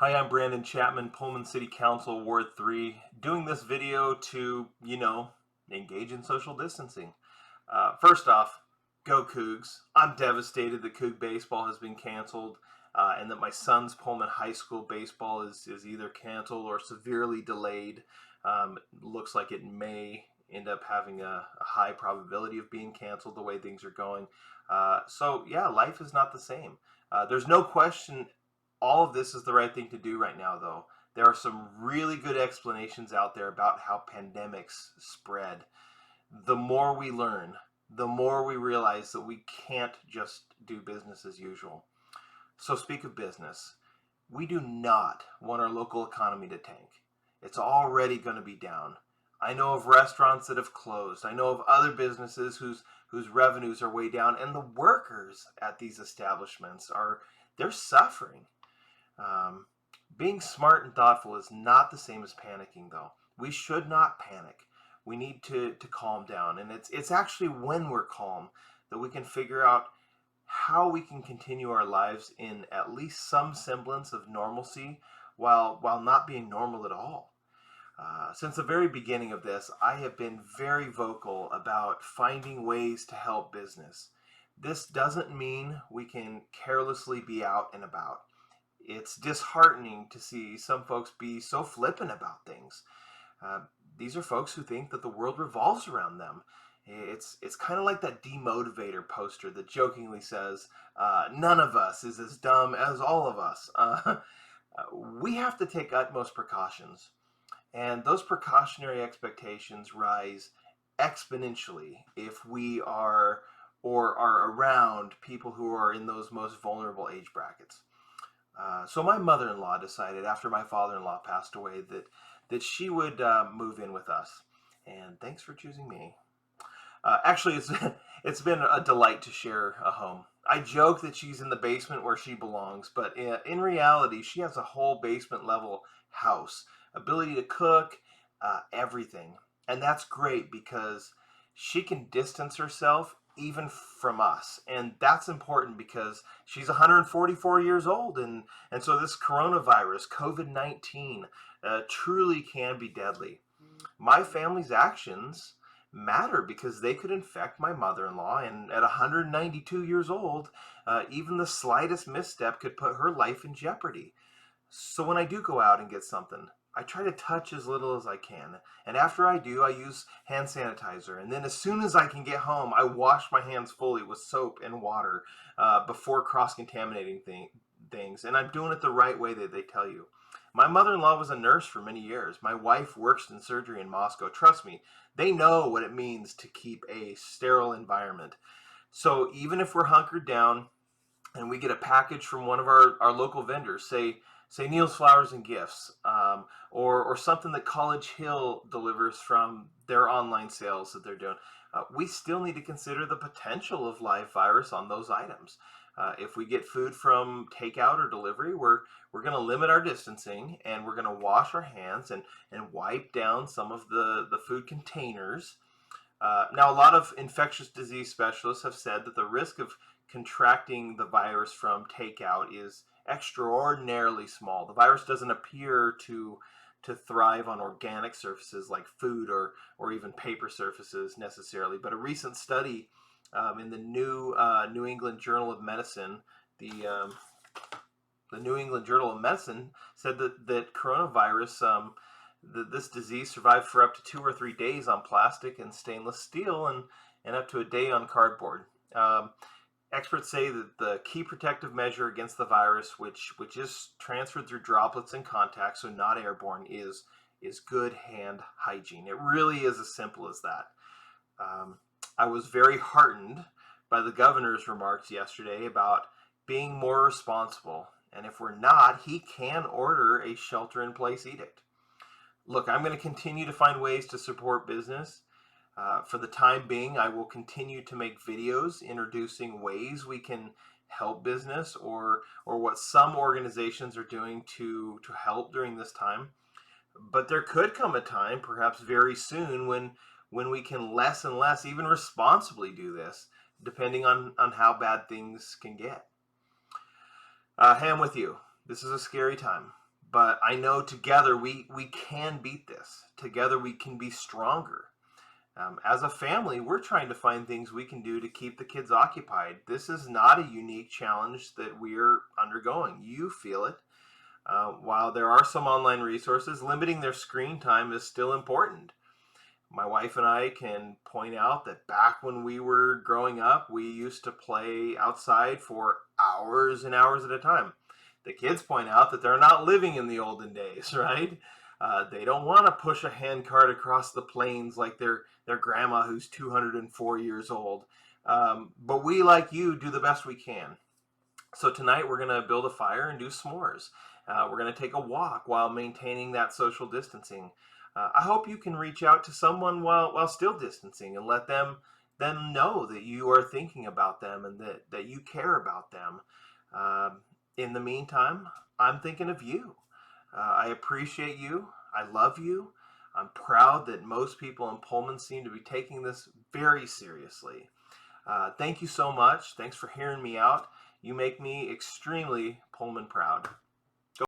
Hi, I'm Brandon Chapman, Pullman City Council, Ward 3, doing this video to, engage in social distancing. First off, go Cougs. I'm devastated that Coug baseball has been canceled and that my son's Pullman High School baseball is either canceled or severely delayed. Looks like it may end up having a high probability of being canceled the way things are going. So, life is not the same. There's no question all of this is the right thing to do right now, though. There are some really good explanations out there about how pandemics spread. The more we learn, the more we realize that we can't just do business as usual. So speak of business. We do not want our local economy to tank. It's already going to be down. I know of restaurants that have closed. I know of other businesses whose revenues are way down, and the workers at these establishments they're suffering. Being smart and thoughtful is not the same as panicking, though. We should not panic. We need to calm down, and it's actually when we're calm that we can figure out how we can continue our lives in at least some semblance of normalcy while not being normal at all. Since the very beginning of this, I have been very vocal about finding ways to help business. This doesn't mean we can carelessly be out and about. It's disheartening to see some folks be so flippant about things. These are folks who think that the world revolves around them. It's kind of like that demotivator poster that jokingly says, none of us is as dumb as all of us. We have to take utmost precautions. And those precautionary expectations rise exponentially if we are or are around people who are in those most vulnerable age brackets. So my mother-in-law decided after my father-in-law passed away that she would move in with us. And thanks for choosing me. Actually, it's been a delight to share a home. I joke that she's in the basement where she belongs, but in reality, she has a whole basement level house, ability to cook, everything. And that's great because she can distance herself even from us. And that's important because she's 144 years old. And so this coronavirus, COVID-19, truly can be deadly. My family's actions matter because they could infect my mother-in-law. And at 192 years old, even the slightest misstep could put her life in jeopardy. So when I do go out and get something, I try to touch as little as I can. And after I do, I use hand sanitizer. And then as soon as I can get home, I wash my hands fully with soap and water before cross-contaminating things. And I'm doing it the right way that they tell you. My mother-in-law was a nurse for many years. My wife works in surgery in Moscow. Trust me, they know what it means to keep a sterile environment. So even if we're hunkered down and we get a package from one of our local vendors, say Neil's Flowers and Gifts, or something that College Hill delivers from their online sales that they're doing, we still need to consider the potential of live virus on those items. If we get food from takeout or delivery, we're going to limit our distancing, and we're going to wash our hands and wipe down some of the food containers. Now, a lot of infectious disease specialists have said that the risk of contracting the virus from takeout is extraordinarily small. The virus doesn't appear to thrive on organic surfaces like food or even paper surfaces necessarily. But a recent study in the New England Journal of Medicine, the New England Journal of Medicine said that coronavirus, this disease survived for up to 2 or 3 days on plastic and stainless steel and up to a day on cardboard. Experts say that the key protective measure against the virus, which is transferred through droplets and contact, so not airborne, is good hand hygiene. It really is as simple as that. I was very heartened by the governor's remarks yesterday about being more responsible. And if we're not, he can order a shelter-in-place edict. Look, I'm going to continue to find ways to support business. For the time being, I will continue to make videos introducing ways we can help business or what some organizations are doing to help during this time. But there could come a time, perhaps very soon, when we can less and less even responsibly do this, depending on how bad things can get. Hey, I'm with you. This is a scary time, but I know together we can beat this. Together we can be stronger. As a family, we're trying to find things we can do to keep the kids occupied. This is not a unique challenge that we're undergoing. You feel it. While there are some online resources, limiting their screen time is still important. My wife and I can point out that back when we were growing up, we used to play outside for hours and hours at a time. The kids point out that they're not living in the olden days, right? They don't want to push a handcart across the plains like their grandma who's 204 years old. But we, like you, do the best we can. So tonight we're going to build a fire and do s'mores. We're going to take a walk while maintaining that social distancing. I hope you can reach out to someone while still distancing and let them know that you are thinking about them and that you care about them. In the meantime, I'm thinking of you. I appreciate you. I love you. I'm proud that most people in Pullman seem to be taking this very seriously. Thank you so much. Thanks for hearing me out. You make me extremely Pullman proud.